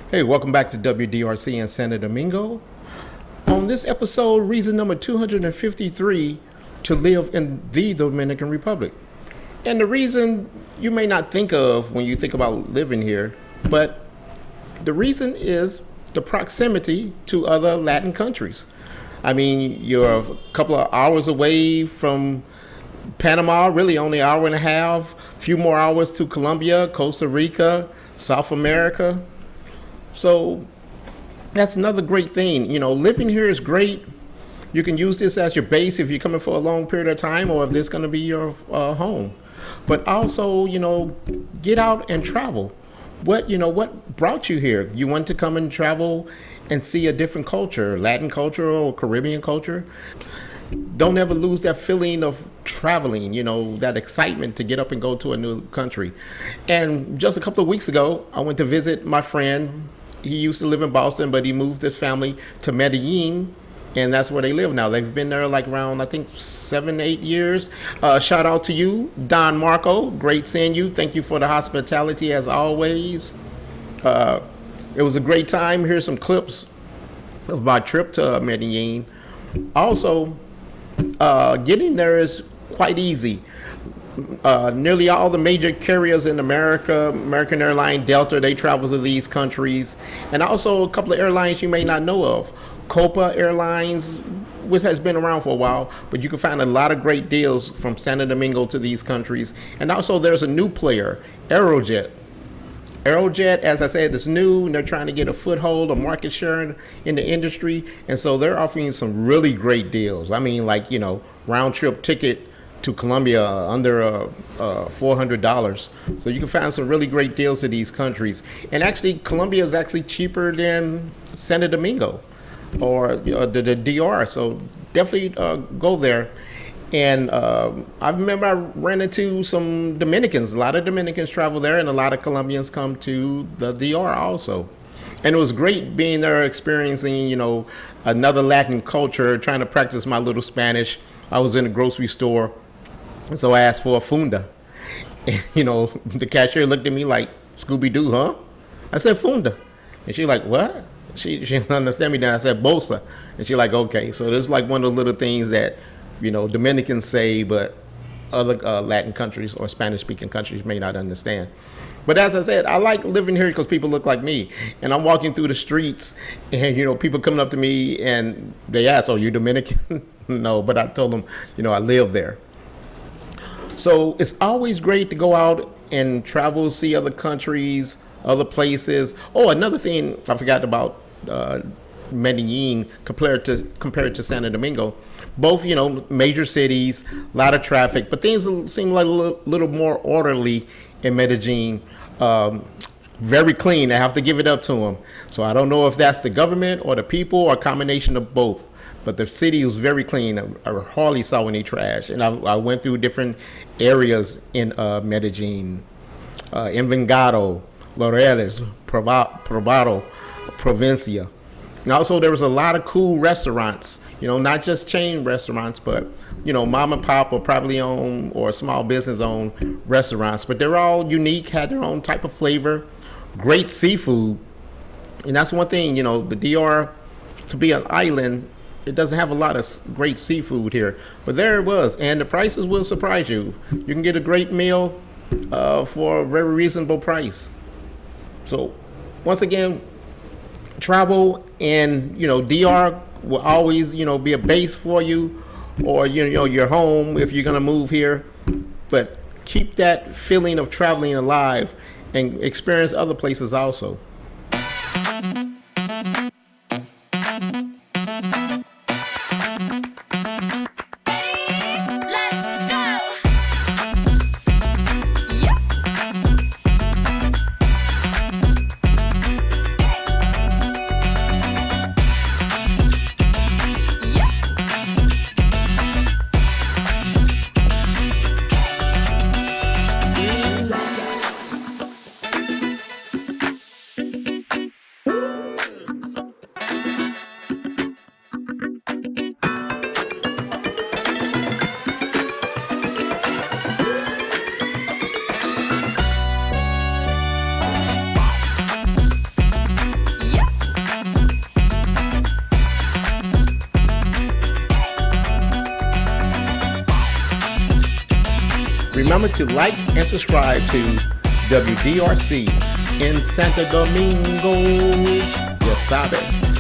Hey, welcome back to WDRC in Santo Domingo. On this episode, reason number 253 to live in the Dominican Republic. And the reason you may not think of when you think about living here, but the reason is the proximity to other Latin countries. I mean, you're a couple of hours away from Panama, really only an hour and a half, a few more hours to Colombia, Costa Rica, South America. So that's another great thing. You know, living here is great. You can use this as your base if you're coming for a long period of time or if this is going to be your home. But also, get out and travel. What brought you here? You want to come and travel and see a different culture, Latin culture or Caribbean culture. Don't ever lose that feeling of traveling, that excitement to get up and go to a new country. And just a couple of weeks ago, I went to visit my friend. He used to live in Boston, but he moved his family to Medellin, and that's where they live now. They've been there like around, I think, 7-8 years. Shout out to you, Don Marco. Great seeing you. Thank you for the hospitality as always. It was a great time. Here's some clips of my trip to Medellin. Also, getting there is quite easy. Nearly all the major carriers in America, American Airlines, Delta, they travel to these countries. And also a couple of airlines you may not know of. Copa Airlines, which has been around for a while, but you can find a lot of great deals from Santo Domingo to these countries. And also there's a new player, Aerojet. Aerojet, as I said, is new, and they're trying to get a foothold, a market share in the industry. And so they're offering some really great deals. I mean, round trip ticket to Colombia under $400. So you can find some really great deals to these countries. And actually, Colombia is actually cheaper than Santo Domingo or the DR. So definitely go there. And I remember I ran into some Dominicans. A lot of Dominicans travel there, and a lot of Colombians come to the DR also. And it was great being there, experiencing, another Latin culture, trying to practice my little Spanish. I was in a grocery store, and so I asked for a funda. And, the cashier looked at me like, Scooby-Doo, huh? I said, funda. And she like, what? She didn't understand me then. I said, bolsa. And she like, okay. So this is like one of the little things that, Dominicans say, but other Latin countries or Spanish-speaking countries may not understand. But as I said, I like living here because people look like me. And I'm walking through the streets and, people coming up to me and they ask, oh, you Dominican? No, but I told them, I live there. So it's always great to go out and travel, see other countries, other places. Oh, another thing I forgot about Medellin compared to Santo Domingo. Both, major cities, a lot of traffic, but things seem like a little more orderly in Medellin. Very clean. I have to give it up to them. So I don't know if that's the government or the people or a combination of both. But the city was very clean. I hardly saw any trash. And I went through different areas in Medellin, Envigado, Laureles, Probado, Provincia. And also there was a lot of cool restaurants, not just chain restaurants, but, mom and pop or privately owned or small business owned restaurants. But they're all unique, had their own type of flavor, great seafood. And that's one thing, the DR, to be an island, it doesn't have a lot of great seafood here. But there it was. And the prices will surprise you. You can get a great meal for a very reasonable price. So once again, travel and, DR will always, be a base for you or, your home if you're going to move here. But keep that feeling of traveling alive and experience other places also. Remember to like and subscribe to WDRC in Santo Domingo. Yes, sabe.